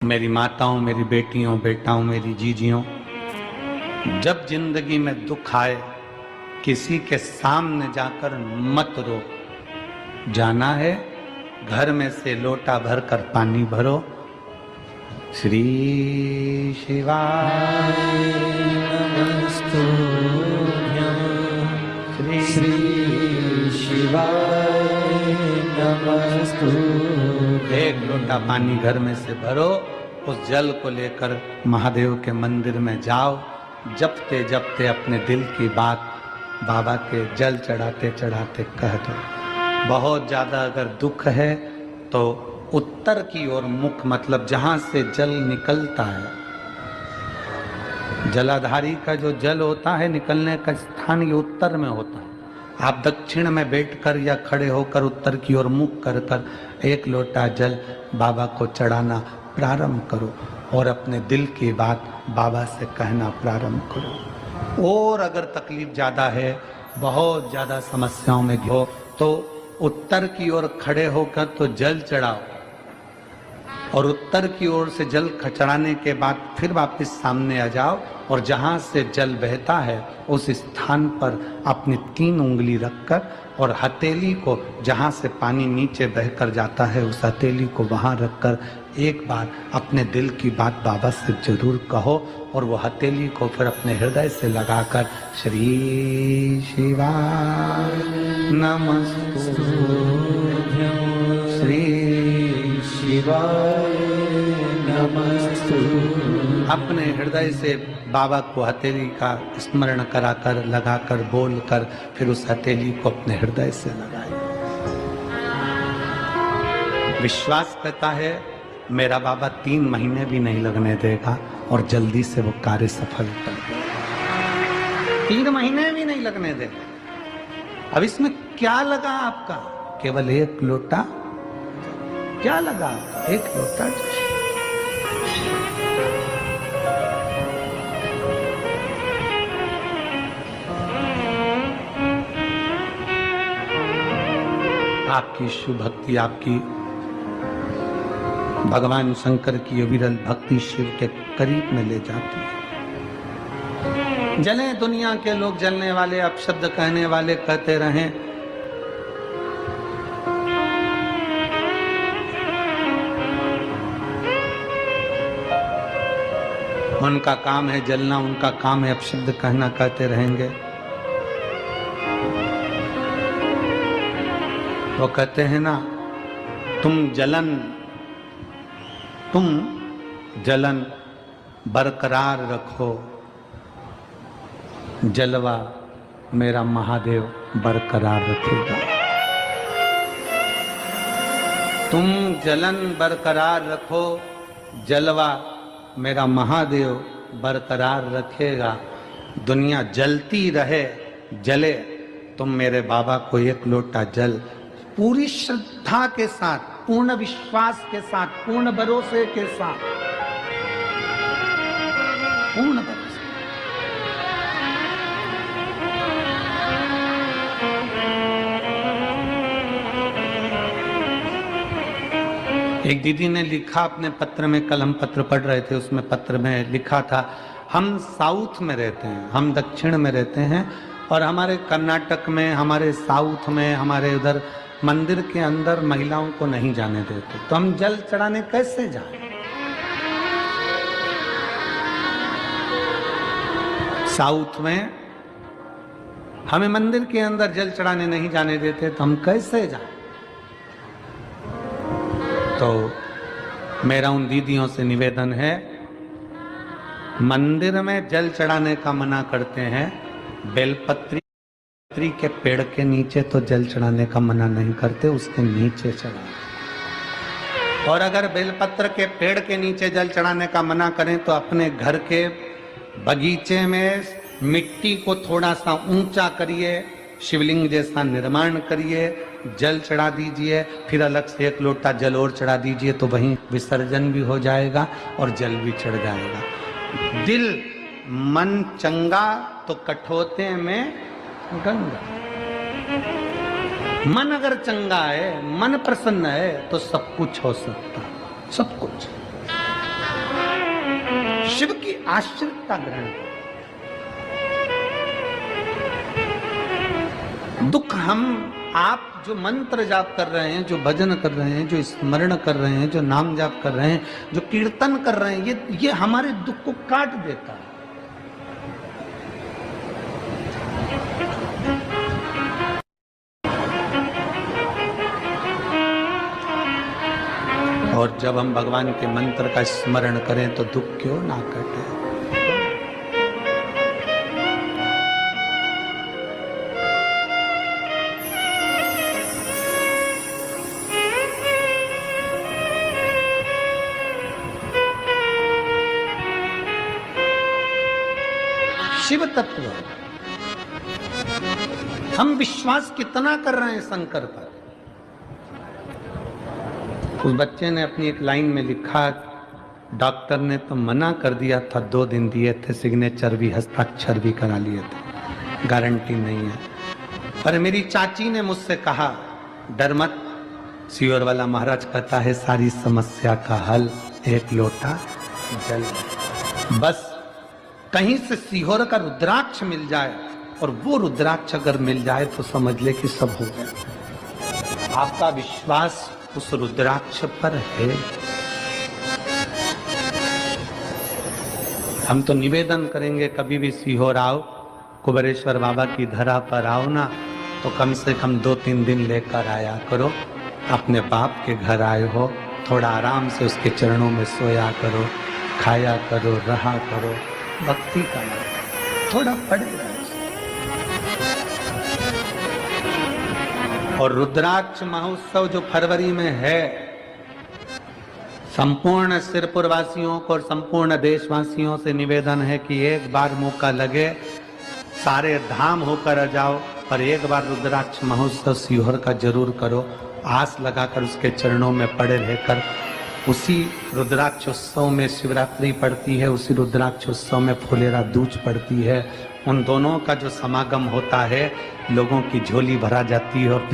मेरी माताओं, मेरी बेटियों, बेटाओं, मेरी जीजियों, जब जिंदगी में दुख आए किसी के सामने जाकर मत रो। जाना है घर में से लोटा भर कर पानी भरो। श्री शिवाय नमस्तुभ्यं। श्री शिवाय नमस्तुभ्यं। एक लोटा पानी घर में से भरो, उस जल को लेकर महादेव के मंदिर में जाओ। जपते जपते अपने दिल की बात बाबा के जल चढ़ाते चढ़ाते कह दो। बहुत ज्यादा अगर दुख है तो उत्तर की ओर मुख, मतलब जहां से जल निकलता है, जलाधारी का जो जल होता है निकलने का स्थान ये उत्तर में होता है। आप दक्षिण में बैठकर या खड़े होकर उत्तर की ओर मुख कर कर एक लोटा जल बाबा को चढ़ाना प्रारंभ करो और अपने दिल की बात बाबा से कहना प्रारंभ करो। और अगर तकलीफ ज्यादा है, बहुत ज्यादा समस्याओं में हो, तो उत्तर की ओर खड़े होकर तो जल चढ़ाओ और उत्तर की ओर से जल चढ़ाने के बाद फिर वापस सामने आ जाओ और जहां से जल बहता है उस स्थान पर अपनी 3 उंगली रखकर और हथेली को, जहां से पानी नीचे बहकर जाता है उस हथेली को वहां रखकर एक बार अपने दिल की बात बाबा से जरूर कहो और वो हथेली को फिर अपने हृदय से लगाकर श्री शिवाय नमस्तुभ्यं, श्री शिवाय नमस्तुभ्यं अपने हृदय से बाबा को हथेली का स्मरण कराकर लगाकर बोलकर फिर उस हथेली को अपने हृदय से लगाए। विश्वास करता है मेरा बाबा 3 महीने भी नहीं लगने देगा और जल्दी से वो कार्य सफल कर देगा। 3 महीने भी नहीं लगने देगा। अब इसमें क्या लगा आपका? केवल एक लोटा। क्या लगा? एक लोटा। आपकी शुभ भक्ति आपकी भगवान शंकर की अविरल भक्ति शिव के करीब में ले जाती है। जले दुनिया के लोग, जलने वाले, अपशब्द कहने वाले कहते रहें, उनका काम है जलना, उनका काम है अपशब्द कहना, कहते रहेंगे। वो कहते हैं ना, तुम जलन बरकरार रखो, जलवा मेरा महादेव बरकरार रखेगा। तुम जलन बरकरार रखो, जलवा मेरा महादेव बरकरार रखेगा। दुनिया जलती रहे, जले, तुम मेरे बाबा को एक लोटा जल पूरी श्रद्धा के साथ, पूर्ण विश्वास के साथ, पूर्ण भरोसे के साथ, पूर्ण भरोसे। एक दीदी ने लिखा अपने पत्र में, कल हम पत्र पढ़ रहे थे, उसमें पत्र में लिखा था, हम साउथ में रहते हैं, हम दक्षिण में रहते हैं और हमारे कर्नाटक में, हमारे साउथ में, हमारे उधर मंदिर के अंदर महिलाओं को नहीं जाने देते, तो हम जल चढ़ाने कैसे जाएं? साउथ में हमें मंदिर के अंदर जल चढ़ाने नहीं जाने देते, तो हम कैसे जाएं? तो मेरा उन दीदियों से निवेदन है, मंदिर में जल चढ़ाने का मना करते हैं, बेलपत्री के पेड़ के नीचे तो जल चढ़ाने का मना नहीं करते, उसके नीचे चढ़ाएं। और अगर बेलपत्र के पेड़ के नीचे जल चढ़ाने का मना करें तो अपने घर के बगीचे में मिट्टी को थोड़ा सा ऊंचा करिए, शिवलिंग जैसा निर्माण करिए, जल चढ़ा दीजिए, फिर अलग से एक लोटा जल और चढ़ा दीजिए, तो वहीं विसर्जन भी हो जाएगा और जल भी चढ़ जाएगा। दिल मन चंगा तो कठोते में गंगा। मन अगर चंगा है, मन प्रसन्न है, तो सब कुछ हो सकता, सब कुछ। शिव की आश्रितता ग्रहण करो। दुख हम आप जो मंत्र जाप कर रहे हैं, जो भजन कर रहे हैं, जो स्मरण कर रहे हैं, जो नाम जाप कर रहे हैं, जो कीर्तन कर रहे हैं, ये हमारे दुख को काट देता है। और जब हम भगवान के मंत्र का स्मरण करें तो दुख क्यों ना कटे। शिव तत्व हम विश्वास कितना कर रहे हैं शंकर पर। उस बच्चे ने अपनी एक लाइन में लिखा, डॉक्टर ने तो मना कर दिया था, 2 दिन दिए थे, सिग्नेचर भी हस्ताक्षर भी करा लिए थे, गारंटी नहीं है। पर मेरी चाची ने मुझसे कहा, डर मत, सीहोर वाला महाराज कहता है सारी समस्या का हल 1 लोटा जल। बस कहीं से सीहोर का रुद्राक्ष मिल जाए, और वो रुद्राक्ष अगर मिल जाए तो समझ ले कि सब हो गया। आपका विश्वास उस रुद्राक्ष पर है। हम तो निवेदन करेंगे, कभी भी सीहोर आओ, कुबेरेश्वर बाबा की धरा पर आओ ना, तो कम से कम 2-3 दिन लेकर आया करो। अपने बाप के घर आए हो, थोड़ा आराम से उसके चरणों में सोया करो, खाया करो, रहा करो, भक्ति का थोड़ा पड़े रहो। और रुद्राक्ष महोत्सव जो फरवरी में है, संपूर्ण सिरपुर वासियों को और संपूर्ण देशवासियों से निवेदन है कि एक बार मौका लगे, सारे धाम होकर आ जाओ, पर एक बार रुद्राक्ष महोत्सव सीहोर का जरूर करो। आस लगाकर उसके चरणों में पड़े रहकर, उसी रुद्राक्षोत्सव में शिवरात्रि पड़ती है, उसी रुद्राक्षोत्सव में फुलेरा दूज पड़ती है। उन दोनों का जो समागम होता है, लोगों की झोली भरा जाती है और